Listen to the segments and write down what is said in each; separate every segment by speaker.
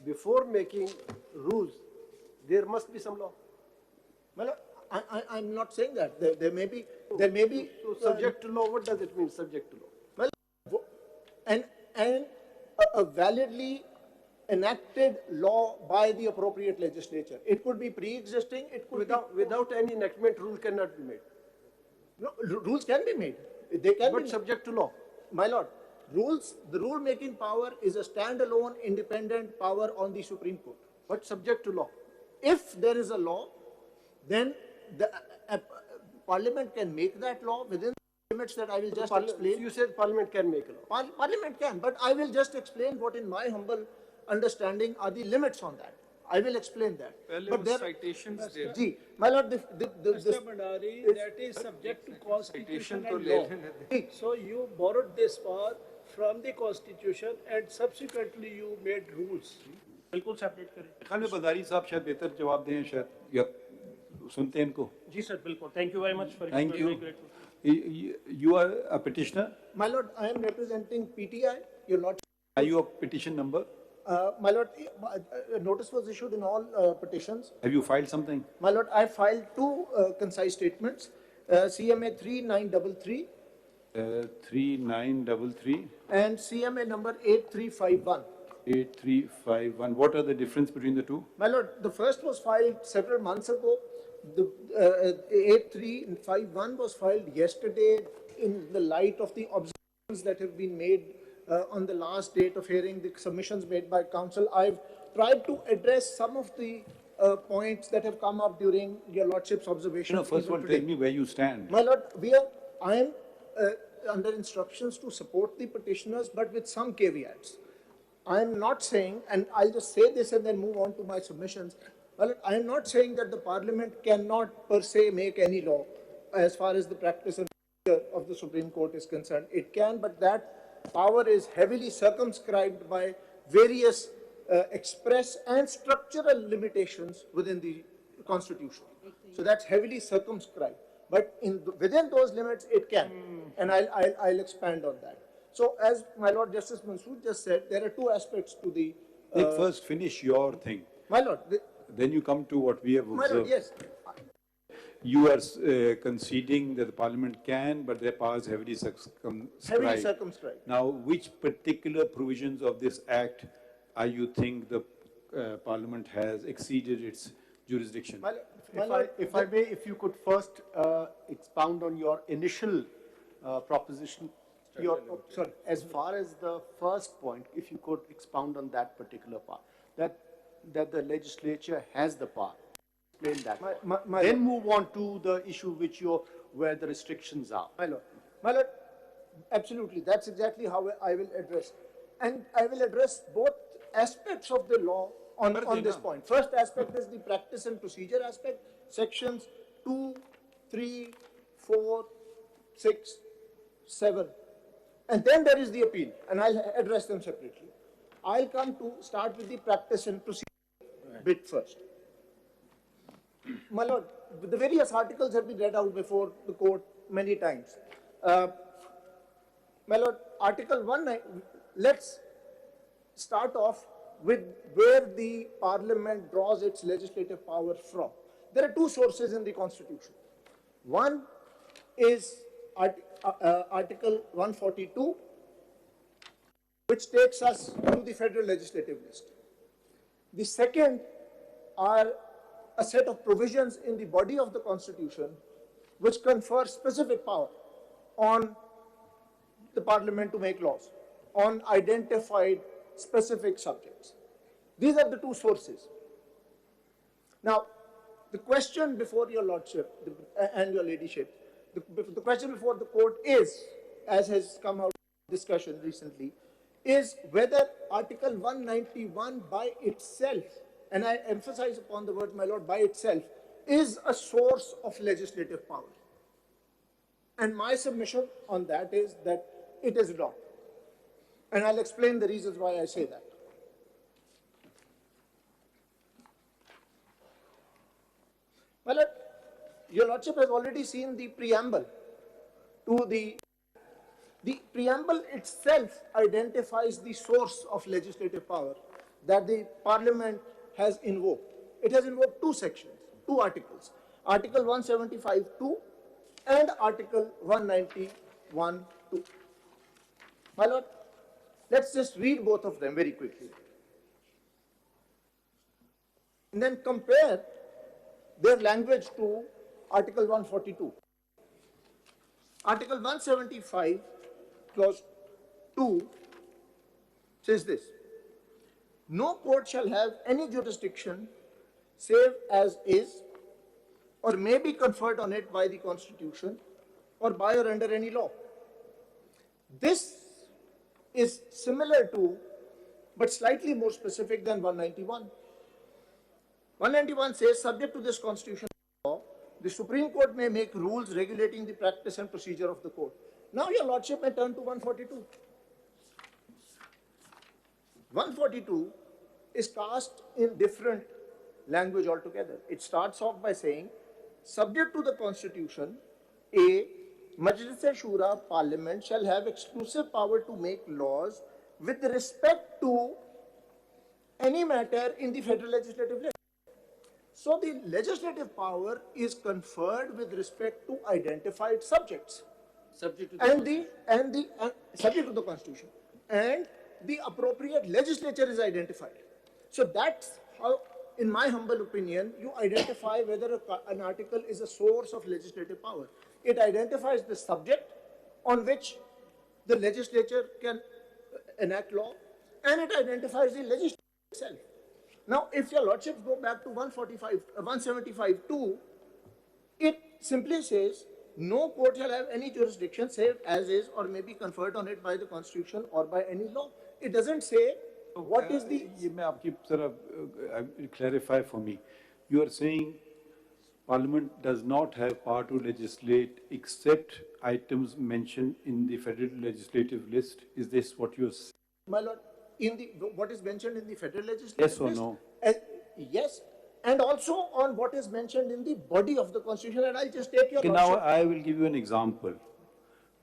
Speaker 1: before making rules, there must be some law.
Speaker 2: Well, I'm not saying that. There may be.
Speaker 1: So subject to law, what does it mean, subject to law?
Speaker 2: Well, and a validly enacted law by the appropriate legislature. It could be pre-existing. It could
Speaker 1: Without any enactment, rule cannot be made.
Speaker 2: No, rules can be made. They can
Speaker 1: But
Speaker 2: be
Speaker 1: subject to law.
Speaker 2: My lord, the rule-making power is a standalone, independent power on the Supreme Court.
Speaker 1: But subject to law.
Speaker 2: If there is a law, then the Parliament can make that law within the limits that I will just explain.
Speaker 1: You said Parliament can make a law.
Speaker 2: Parliament can, but I will just explain what, in my humble understanding, are the limits on that. I will explain that.
Speaker 3: But there citations there.
Speaker 2: Ji, my lord,
Speaker 4: Mr. Bhandari, that is subject to constitution and law. So you borrowed this power from the constitution and subsequently you made rules.
Speaker 5: बिल्कुल separate करें।
Speaker 3: ख्याल में बंदारी साहब शायद बेहतर जवाब दें, शायद या सुनते हैं इनको।
Speaker 5: जी सर, बिल्कुल। Thank you very much for.
Speaker 3: Thank you. You are a petitioner.
Speaker 2: My lord, I am representing PTI. Your lord.
Speaker 3: Are you a petition number?
Speaker 2: My lord, notice was issued in all petitions.
Speaker 3: Have you filed something?
Speaker 2: My lord, I filed two concise statements, CMA 3933
Speaker 3: 3933
Speaker 2: and CMA number 8351.
Speaker 3: 8351. What are the difference between the two?
Speaker 2: My lord, the first was filed several months ago. The 8351 was filed yesterday in the light of the observations that have been made on the last date of hearing, the submissions made by counsel. I've tried to address some of the points that have come up during your lordship's observations.
Speaker 3: No, first of all, tell me where you stand.
Speaker 2: My lord, I am under instructions to support the petitioners, but with some caveats. I am not saying, and I'll just say this and then move on to my submissions. Well, I am not saying that the Parliament cannot per se make any law as far as the practice of the Supreme Court is concerned. It can, but that power is heavily circumscribed by various express and structural limitations within the Constitution. So that's heavily circumscribed. But within those limits, it can. And I'll expand on that. So as my Lord Justice Mansood just said, there are two aspects to the...
Speaker 3: First, finish your thing.
Speaker 2: My Lord...
Speaker 3: Then you come to what we have observed.
Speaker 2: My Lord, yes.
Speaker 3: You are conceding that the Parliament can, but their powers heavily circumscribed.
Speaker 2: Heavily circumscribed.
Speaker 3: Now, which particular provisions of this Act are you think the Parliament has exceeded its jurisdiction?
Speaker 1: If you could first expound on your initial proposition. As far as the first point, if you could expound on that particular part, that the legislature has the power. Explain that. Then move on to the issue where the restrictions are.
Speaker 2: My Lord, absolutely. That's exactly how I will address. And I will address both aspects of the law on this point. First aspect is the practice and procedure aspect, sections 2, 3, 4, 6, 7. And then there is the appeal, and I'll address them separately. I'll start with the practice and procedure bit first. My Lord, the various articles have been read out before the court many times. My Lord, Article 1, let's start off with where the Parliament draws its legislative power from. There are two sources in the Constitution. One is Article 142, which takes us to the federal legislative list. The second are a set of provisions in the body of the Constitution which confer specific power on the Parliament to make laws on identified specific subjects. These are the two sources. Now, the question before your Lordship and your Ladyship, the question before the court is, as has come out in discussion recently, is whether Article 191 by itself, and I emphasize upon the word, my Lord, by itself, is a source of legislative power. And my submission on that is that it is not. And I'll explain the reasons why I say that. My Lord, your Lordship has already seen the preamble to the preamble itself identifies the source of legislative power that the Parliament has invoked. It has invoked two sections, two articles, Article 175(2) and Article 191(2). My lord, let's just read both of them very quickly and then compare their language to Article 142. Article 175, clause 2 says this: no court shall have any jurisdiction save as is or may be conferred on it by the Constitution or by or under any law. This is similar to, but slightly more specific than 191. 191 says, subject to this constitutional law, the Supreme Court may make rules regulating the practice and procedure of the court. Now your lordship may turn to 142. 142 is cast in different language altogether. It starts off by saying, subject to the Constitution, a Majlis-e-Shura Parliament shall have exclusive power to make laws with respect to any matter in the federal legislative list. So the legislative power is conferred with respect to identified subjects, subject to the Constitution, and the appropriate legislature is identified. So that's how, in my humble opinion, you identify whether an article is a source of legislative power. It identifies the subject on which the legislature can enact law, and it identifies the legislature itself. Now, if your lordships go back to 175(2), it simply says, no court shall have any jurisdiction save as is or may be conferred on it by the Constitution or by any law. It doesn't say what is the...
Speaker 3: Clarify for me. You are saying Parliament does not have power to legislate except items mentioned in the federal legislative list. Is this what you're saying?
Speaker 2: My lord, what is mentioned in the federal legislative
Speaker 3: yes or
Speaker 2: list?
Speaker 3: No?
Speaker 2: Yes, and also on what is mentioned in the body of the Constitution. And I'll just take your...
Speaker 3: Okay, now I will give you an example.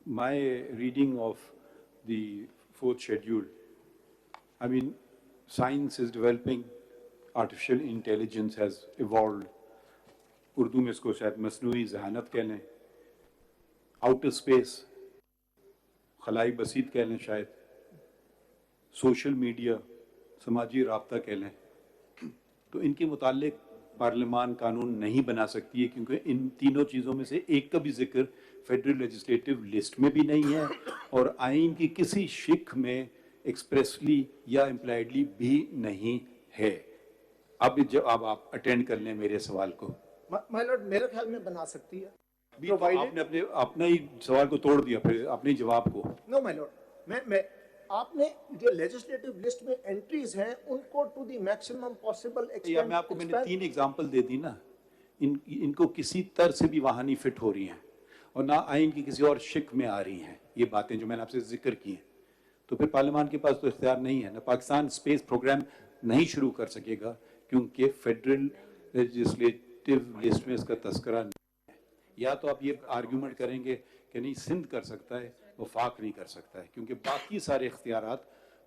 Speaker 3: My reading of the fourth schedule, I mean, science is developing, artificial intelligence has evolved. Urdu में इसको शायद मसनूई ज़हानत कह लें, outer space, खलाई बसीत कह लें शायद, social media, समाजी राब्ता कह लें, तो इनके मुतालिक पार्लियामान कानून नहीं बना सकती है क्योंकि इन तीनों चीज़ों में से एक का भी जिक्र फेडरल लेजिस्लेटिव लिस्ट में भी नहीं है और आइन की किसी शिक में एक्सप्रेसली या इम्प्लाइडली भी नहीं है. अब आप अटेंड कर लें मेरे सवाल को.
Speaker 2: माय लॉर्ड, मेरे ख्याल में बना सकती है.
Speaker 3: तो आपने अपने ही सवाल को तोड़ दिया फिर अपने जवाब को.
Speaker 2: नो माय लॉर्ड, मैं आपने जो लेजिस्लेटिव लिस्ट में एंट्रीज हैं उनको to the maximum possible extent.
Speaker 3: मैं आपको मैंने 3 एग्जांपल दे दी ना. इनको किसी तरह से भी वहां नहीं फिट हो रही हैं और ना आइन की किसी और शिक में आ रही हैं ये बातें जो मैंने आपसे जिक्र की हैं. तो फिर पार्लियामान के पास तो इख्तियार नहीं है ना. पाकिस्तान स्पेस प्रोग्राम नहीं शुरू कर सकेगा क्योंकि फेडरल लेजिस्लेटिव लिस्ट में इसका तस्करा नहीं है. या तो आप ये आर्ग्यूमेंट करेंगे कि नहीं सिंध कर सकता है, वफाक नहीं कर सकता है क्योंकि बाकी सारे इख्तियारात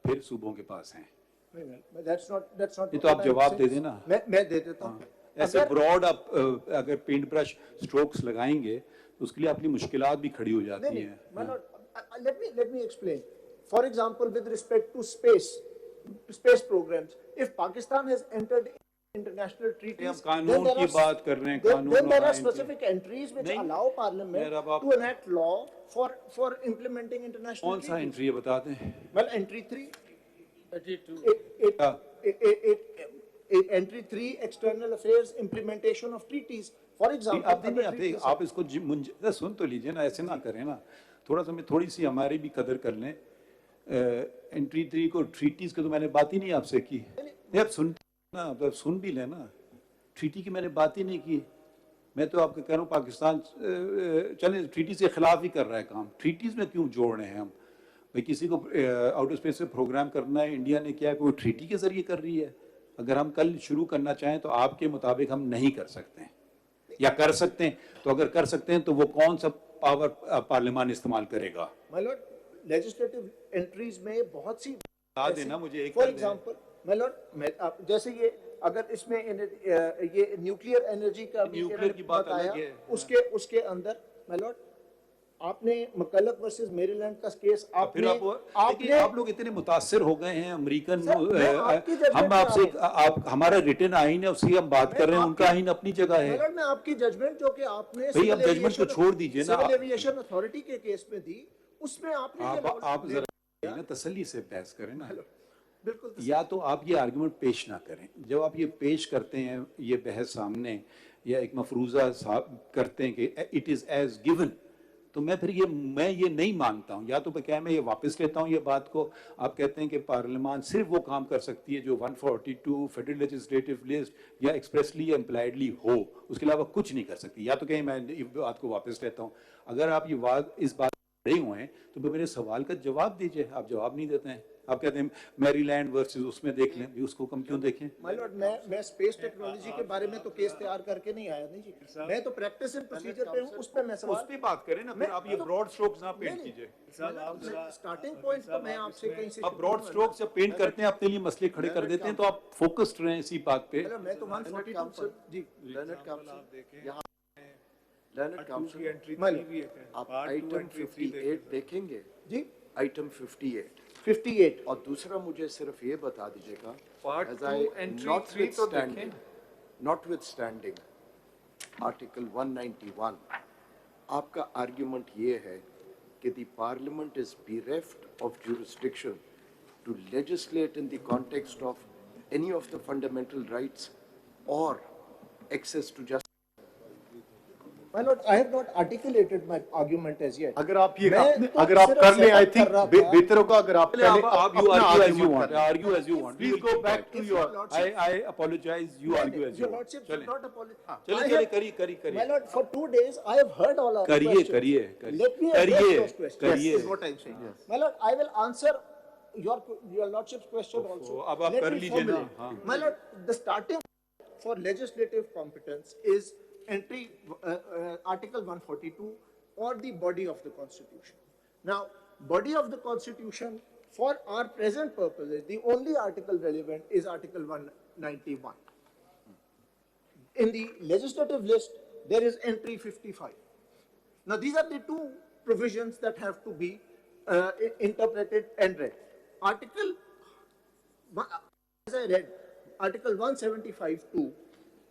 Speaker 3: फिर सूबों के पास हैं. ये तो आप जवाब दे देना.
Speaker 2: मैं दे देता हूँ.
Speaker 3: ऐसे ब्रॉड आप अगर पेंट ब्रश स्ट्रोक्स लगाएंगे तो उसके लिए अपनी मुश्किलात भी खड़ी हो जाती हैं.
Speaker 2: Let me explain. For example, with respect to space programs, if Pakistan has entered international treaties,
Speaker 3: कानून की बात कर रहे हैं. कानून
Speaker 2: then there are specific entries which allow Parliament to enact law for implementing international treaties.
Speaker 3: कौन सा entry है बता दें.
Speaker 2: Well, entry 3. Entry 3, external affairs, implementation of treaties. For example,
Speaker 3: आप इसको सुन तो लीजिए ना, ऐसे ना करें ना. थोड़ी सी हमारी भी कदर कर लें. एंट्री 3 को ट्रीटीज की तो मैंने बात ही नहीं आपसे की. आप सुन भी लेना. ट्रीटी की मैंने बात ही नहीं की. मैं तो आपको कह रहा हूँ पाकिस्तान चले ट्रीटी से खिलाफ ही कर रहा है काम. ट्रीटीज में क्यों जोड़ रहे हैं हम? भाई किसी को आउटर स्पेस से प्रोग्राम करना है, इंडिया ने किया है, कोई ट्रीटी के जरिए कर रही है. अगर हम कल शुरू करना चाहें तो आपके मुताबिक हम नहीं कर सकते हैं या कर सकते हैं. तो अगर कर सकते हैं तो वो कौन सा पावर पार्लियामान इस्तेमाल करेगा?
Speaker 2: माय लॉर्ड, लेजिस्लेटिव एंट्रीज में बहुत सी
Speaker 3: बता देना मुझे. एक
Speaker 2: फॉर एग्जांपल My lord, जैसे ये अगर इसमें ये न्यूक्लियर एनर्जी का
Speaker 3: न्यूक्लियर की बात अलग है,
Speaker 2: उसके अंदर my lord, आपने मकलक वर्सेस मेरीलैंड का केस
Speaker 3: फिर आप लोग इतने मुतासिर हो गए हैं अमेरिकन, हम आपसे हमारा रिटर्न आइन है उसकी हम बात कर रहे हैं, उनका आइन अपनी जगह है।
Speaker 2: मैं आपकी जजमेंट जो कि आपने
Speaker 3: भाई अब जजमेंट को छोड़ दीजिए ना,
Speaker 2: सिविल एविएशन अथॉरिटी के केस में दी, उसमें आपने
Speaker 3: आप जरा ना तसल्ली से बहस करें ना,
Speaker 2: बिल्कुल
Speaker 3: या तो आप ये आर्गुमेंट पेश ना करें। जब आप ये पेश करते हैं ये बहस सामने या एक मफरूजा करते हैं कि इट इज एज गिवन, तो मैं ये नहीं मानता हूँ। या तो क्या मैं ये वापस लेता हूँ ये बात को। आप कहते हैं कि पार्लियामान सिर्फ वो काम कर सकती है जो 142 फेडरल लेजिस्लेटिव लिस्ट या एक्सप्रेसली या इम्प्लाइडली हो, उसके अलावा कुछ नहीं कर सकती। या तो कहीं मैं इस बात को वापस लेता हूँ। अगर आप इस बात खड़े हुए हैं तो मेरे सवाल का जवाब दीजिए। आप जवाब नहीं देते हैं, आप कहते हैं मैरीलैंड वर्सेस उसमें देख लें, भी उसको कम क्यों देखें?
Speaker 2: माय लॉर्ड, मैं स्पेस टेक्नोलॉजी के बारे में तो केस तैयार करके नहीं आया नहीं जी, मैं तो प्रैक्टिस एंड प्रोसीजर पे हूं, उस पे मैं सवाल
Speaker 3: उस पे बात करें ना, फिर आप ये ब्रॉड स्ट्रोक्स ना पेंट कीजिए।
Speaker 2: स्टार्टिंग पॉइंट तो मैं आपसे कहीं से
Speaker 3: आप ब्रॉड स्ट्रोक्स जब पेंट करते हैं अपने लिए मसले खड़े कर देते हैं, तो आप फोकस्ड रहें इसी बात पे।
Speaker 2: मैं तो 142 जी
Speaker 6: लर्नड काउंसिल यहाँ लर्नड काउंसिल आप आइटम 58 देखेंगे
Speaker 2: जी,
Speaker 6: आइटम
Speaker 2: 58
Speaker 6: और दूसरा मुझे सिर्फ ये बता दीजिएगा,
Speaker 7: Part 2 entry 3 तो देखें।
Speaker 6: notwithstanding आर्टिकल 191, आपका आर्ग्यूमेंट ये है कि the parliament is bereft of jurisdiction to legislate in the context of any of the fundamental rights or access to justice.
Speaker 2: My lord, I have not articulated my argument as yet.
Speaker 1: अगर आप कर लें, I think बेहतर होगा अगर आप
Speaker 3: argue as you want.
Speaker 1: Please go back to your.
Speaker 3: I apologize. You argue as you
Speaker 2: Your
Speaker 3: want.
Speaker 2: lordship should not apologize.
Speaker 3: चलिए करिए।
Speaker 2: My lord, for 2 days I have heard all our
Speaker 3: करिए
Speaker 2: questions. Let me address those questions.
Speaker 3: करिए।
Speaker 2: Is what I'm saying. My lord, I will answer your lordship's question also.
Speaker 3: अब आप कर लीजिए ना। हाँ।
Speaker 2: My lord, the starting for legislative competence is entry article 142 or the body of the constitution. Now, body of the constitution for our present purposes, the only article relevant is article 191. In the legislative list, there is entry 55. Now, these are the two provisions that have to be interpreted and read. Article, as I read, article 175(2),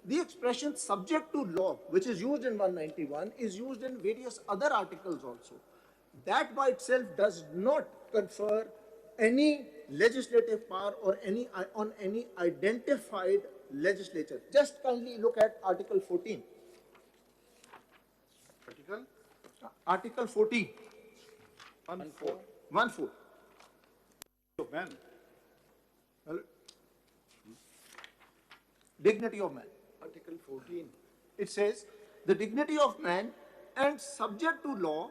Speaker 2: the expression subject to law, which is used in 191, is used in various other articles also. That by itself does not confer any legislative power or on any identified legislature. Just kindly look at Article 14. Article 14. 1-4.
Speaker 3: Of man.
Speaker 2: Dignity of man.
Speaker 6: Article 14.
Speaker 2: It says, the dignity of man and subject to law,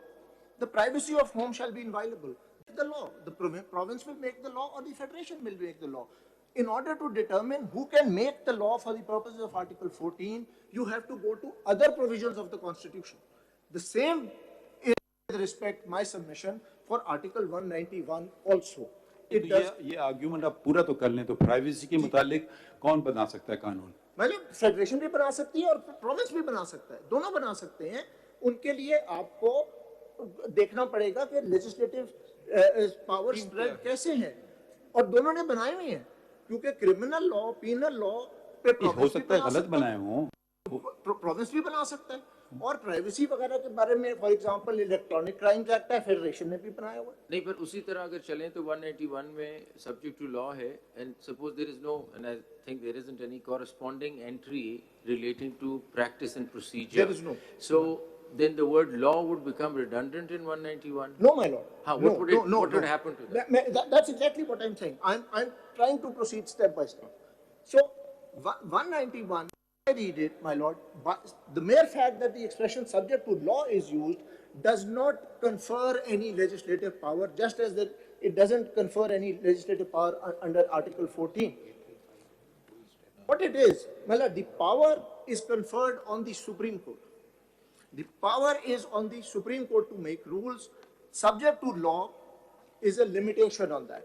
Speaker 2: the privacy of whom shall be inviolable. The law, the province will make the law or the federation will make the law. In order to determine who can make the law for the purposes of Article 14, you have to go to other provisions of the Constitution. The same is with respect my submission for Article 191 also.
Speaker 3: ये argument आप पूरा तो कर लें, तो privacy के मुतालिक कौन बना सकता है कानून?
Speaker 2: मतलब फेडरेशन भी बना सकती है और प्रोविंस भी बना सकता है, दोनों बना सकते हैं। उनके लिए आपको देखना पड़ेगा कि लेजिस्लेटिव पावर स्प्रेड कैसे है, और दोनों ने बनाए हुए हैं, क्योंकि क्रिमिनल लॉ, पीनल लॉ पे
Speaker 3: हो सकता है गलत बनाए हों,
Speaker 2: प्रोविंस भी बना सकता है, और प्राइवेसी वगैरह के बारे में for example electronic crimes act है, फेडरेशन ने भी बनाया हुआ है।
Speaker 7: नहीं, पर उसी तरह अगर चलें तो 191 में सब्जेक्ट टू लॉ है, and suppose there is no, and I think there isn't any corresponding entry relating to practice and procedure,
Speaker 2: there is no,
Speaker 7: so then the word law would become redundant in 191.
Speaker 2: No, my lord.
Speaker 7: What would happen to that?
Speaker 2: That's exactly what I'm saying. I'm trying to proceed step by step. So 191, I read it, my lord, but the mere fact that the expression subject to law is used does not confer any legislative power, just as that it doesn't confer any legislative power under Article 14. What it is, my lord, the power is conferred on the Supreme Court. The power is on the Supreme Court to make rules. Subject to law is a limitation on that.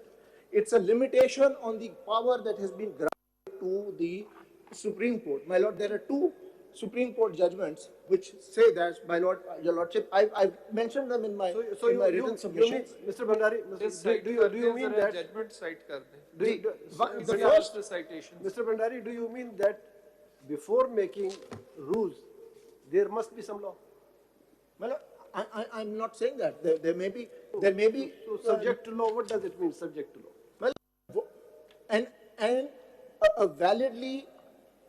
Speaker 2: It's a limitation on the power that has been granted to the Supreme Court. My lord, there are two Supreme Court judgments which say that, my lord, your lordship, I've mentioned them in my, in my written submissions.
Speaker 8: Mr. Bhandari, do you mean that
Speaker 7: judgment cite kar dein?
Speaker 2: The first,
Speaker 7: citation.
Speaker 8: Mr. Bhandari, do you mean that before making rules, there must be some law?
Speaker 2: well, I'm not saying that. There may be,
Speaker 8: So subject to law, what does it mean, subject to law?
Speaker 2: well, and a validly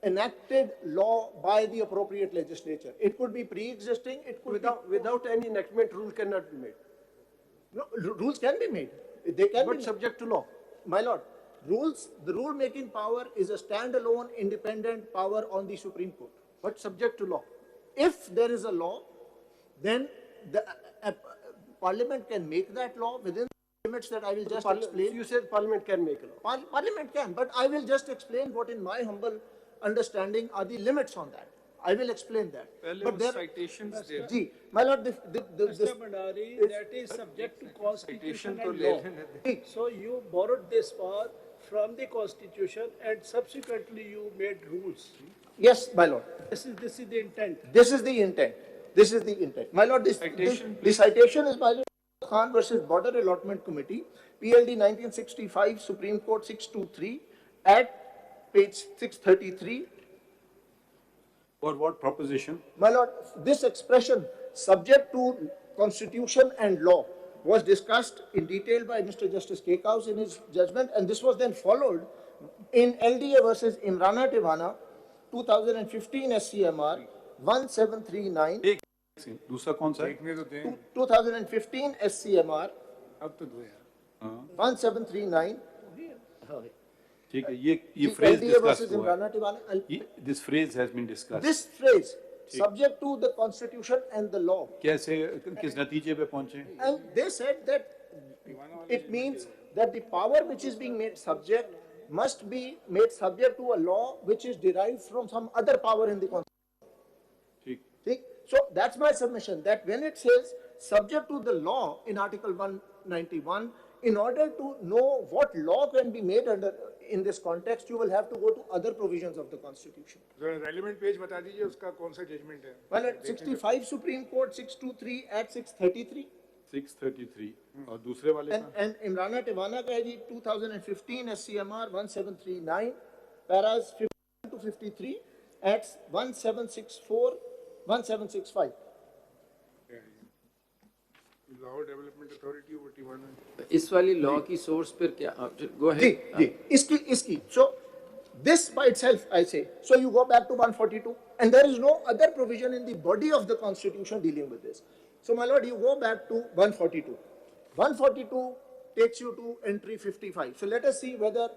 Speaker 2: enacted law by the appropriate legislature. It could be pre-existing, it could
Speaker 8: Without any enactment, rule cannot be made.
Speaker 2: no, rules can be made. They can
Speaker 8: But
Speaker 2: be
Speaker 8: subject to law.
Speaker 2: My lord, the rule-making power is a standalone independent power on the Supreme Court.
Speaker 8: But subject to law.
Speaker 2: If there is a law, then the Parliament can make that law within the limits that I will just explain.
Speaker 8: You said Parliament can make a law.
Speaker 2: Parliament can, but I will just explain what in my humble understanding are the limits on that. I will explain that. But there,
Speaker 7: citations there.
Speaker 2: Gee, my lord,
Speaker 4: Mr. Bhandari, that is subject to constitution and law. So you borrowed this power from the constitution and subsequently you made rules.
Speaker 2: yes, my lord.
Speaker 4: This is the intent.
Speaker 2: This is the intent. This is the intent. My lord, the citation is by Khan versus Border Allotment Committee, PLD 1965, Supreme Court 623, at page 633.
Speaker 3: For what proposition?
Speaker 2: My lord, this expression, subject to constitution and law, was discussed in detail by Mr. Justice Kekaus in his judgment, and this was then followed in LDA versus Imrana Tivana, 2015 SCMR 1739,
Speaker 3: एक दूसरा कौन सा है?
Speaker 2: 2015 SCMR 1739.
Speaker 3: ठीक है, ये phrase
Speaker 2: LDA
Speaker 3: discussed
Speaker 2: versus
Speaker 3: हुआ
Speaker 2: Imrana Tivana.
Speaker 3: है. This phrase has been discussed.
Speaker 2: This phrase, subject to the constitution and the law.
Speaker 3: कैसे किस नतीजे पे पहुंचे?
Speaker 2: And they said that it means that the power which is being made subject must be made subject to a law which is derived from some other power in the constitution.
Speaker 3: ठीक.
Speaker 2: See? So that's my submission, that when it says subject to the law in Article 191, in order to know what law can be made under in this context, you will have to go to other provisions of the Constitution.
Speaker 9: Relevant page बता दीजिए उसका कौन सा judgement है?
Speaker 2: Well, at 65 Supreme Court 623 at 633.
Speaker 3: 633 और दूसरे वाले का?
Speaker 2: And Imrana Tivana का है जी 2015 SCMR 1739, paras 50 to 53 at 1764, 1765.
Speaker 9: Lahore development authority वो टिवाना.
Speaker 7: इस वाली लॉ की सोर्स पर क्या? गो
Speaker 2: जी
Speaker 7: अहेड.
Speaker 2: जी इसकी so this by itself I say, so you go back to 142 and there is no other provision in the body of the Constitution dealing with this. So my lord, you go back to 142. 142 takes you to entry 55. So let us see whether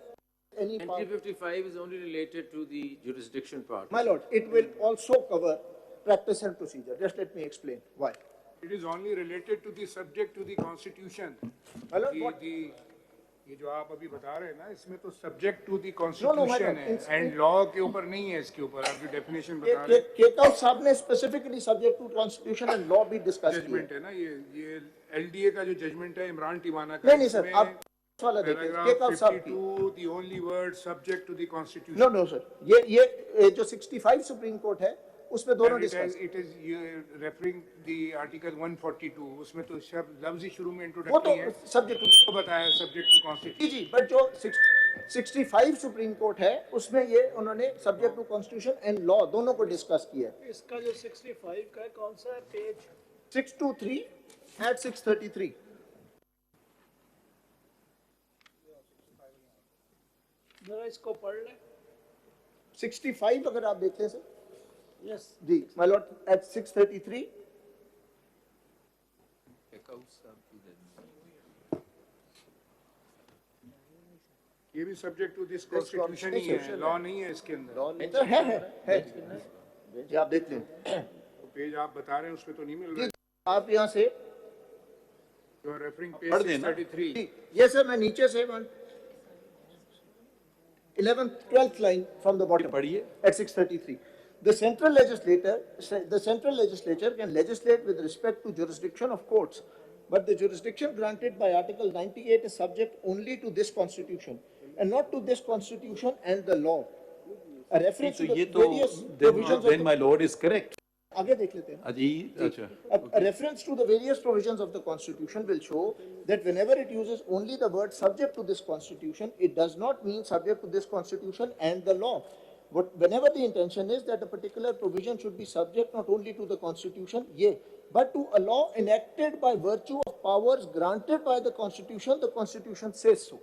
Speaker 2: any
Speaker 7: Entry 55 is only related to the jurisdiction part.
Speaker 2: my lord, it will also cover practice and procedure. Just let me explain why.
Speaker 9: It is only related to the subject to the constitution.
Speaker 2: My lord, what?
Speaker 9: ये जो आप अभी बता रहे हैं ना, इसमें तो subject to the
Speaker 2: No, my
Speaker 9: constitution
Speaker 2: lord,
Speaker 9: है एंड लॉ के ऊपर नहीं है. इसके ऊपर आप जो डेफिनेशन बता रहे हैं,
Speaker 2: Kekaus साहब ने specifically subject to constitution and law भी discuss किया.
Speaker 9: जजमेंट है ना, ये एलडीए का जो जजमेंट है इमरान टिवाना का,
Speaker 2: नहीं सर, आप वाला देखिए, Kekaus साहब की.
Speaker 9: 52, the only word subject to the constitution.
Speaker 2: No, sir. ये जो 65 सुप्रीम कोर्ट है, उसमें दोनों
Speaker 9: And
Speaker 2: discuss.
Speaker 9: it is referring the article 142. उसमें तो शब्द लफ्ज़ ही शुरू में
Speaker 2: वो
Speaker 9: इंट्रोडक्टरी
Speaker 2: तो
Speaker 9: है,
Speaker 2: सब्जेक्ट
Speaker 9: तो बताया सब्जेक्ट टू कॉन्स्टिट्यूशन.
Speaker 2: जी, बट जो 65 सुप्रीम कोर्ट है, उसमें ये उन्होंने subject to constitution and law दोनों को डिस्कस किया है.
Speaker 4: इसका जो 65 का है, कौन सा है पेज?
Speaker 2: 623 at 633.
Speaker 4: जरा इसको पढ़ लें.
Speaker 2: 65 अगर आप देखें सर,
Speaker 4: यस.
Speaker 2: जी, my lord, at 633.
Speaker 9: ये भी सब्जेक्ट टू दिस कॉन्स्टिट्यूशन ही है, लॉ नहीं है इसके अंदर.
Speaker 2: तो है. जी, आप देख लें.
Speaker 9: तो पेज आप बता रहे हैं उसमें तो नहीं मिल रहा है.
Speaker 2: आप यहाँ से,
Speaker 9: यू आर रेफरिंग
Speaker 3: पढ़
Speaker 9: पेज
Speaker 3: देना.
Speaker 9: 633.
Speaker 2: ये सर मैं नीचे से 11th 12th line from the bottom
Speaker 3: पढ़िए.
Speaker 2: at 633. The central legislature can legislate with respect to jurisdiction of courts but the jurisdiction granted by Article 98 is subject only to this constitution and not to this constitution and the law. A reference to the various provisions
Speaker 3: then my lord is correct.
Speaker 2: आगे देख लेते हैं. A reference to the various provisions of the constitution will show that whenever it uses only the word subject to this constitution, it does not mean subject to this constitution and the law. But whenever the intention is that a particular provision should be subject not only to the constitution, but to a law enacted by virtue of powers granted by the constitution says so.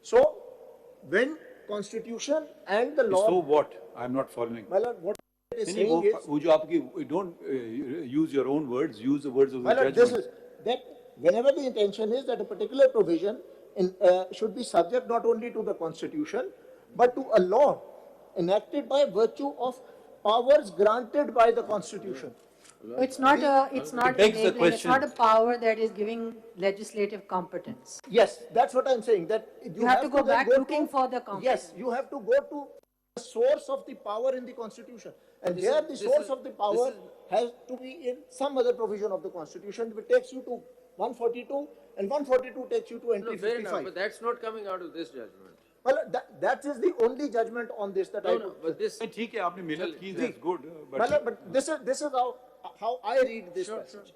Speaker 2: So, when constitution and the law...
Speaker 3: So what? I'm not following.
Speaker 2: Well, what it is saying is...
Speaker 3: Don't use your own words, use the words of the judgment.
Speaker 2: This is that whenever the intention is that a particular provision should be subject not only to the constitution, but to a law enacted by virtue of powers granted by the constitution.
Speaker 10: It's not enabling, it's not a power that is giving legislative competence.
Speaker 2: Yes, that's what I'm saying, that
Speaker 10: You have to go back looking for the competence.
Speaker 2: Yes, you have to go to the source of the power in the constitution. And there the source of the power has to be in some other provision of the constitution, which takes you to 142, and 142 takes you to entry 55.
Speaker 7: Fair enough, but that's not coming out of this judgment.
Speaker 2: Well, that is the only judgment on this that I took.
Speaker 7: But this...
Speaker 3: That's good.
Speaker 2: But this is how I read this passage.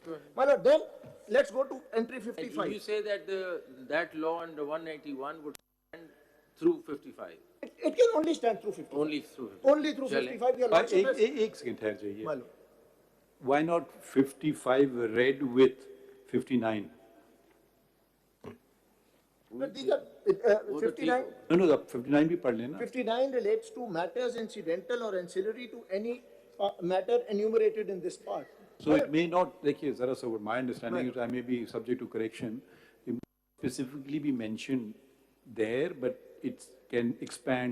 Speaker 2: Then let's go to entry 55.
Speaker 7: You say that that law under 191 would stand through 55?
Speaker 2: It can only stand through 55.
Speaker 7: Only through 55.
Speaker 2: Only through 55. Your lordship has-
Speaker 3: एक second ठहर जाइए. Why not 55 read with 59?
Speaker 2: But these are 59.
Speaker 3: No, the 59 भी पढ़ लेना.
Speaker 2: 59 relates to matters incidental or ancillary to any matter enumerated in this part.
Speaker 3: So it may not, देखिए जरा सा, my understanding is I may be subject to correction. It may specifically be mentioned there, but it can expand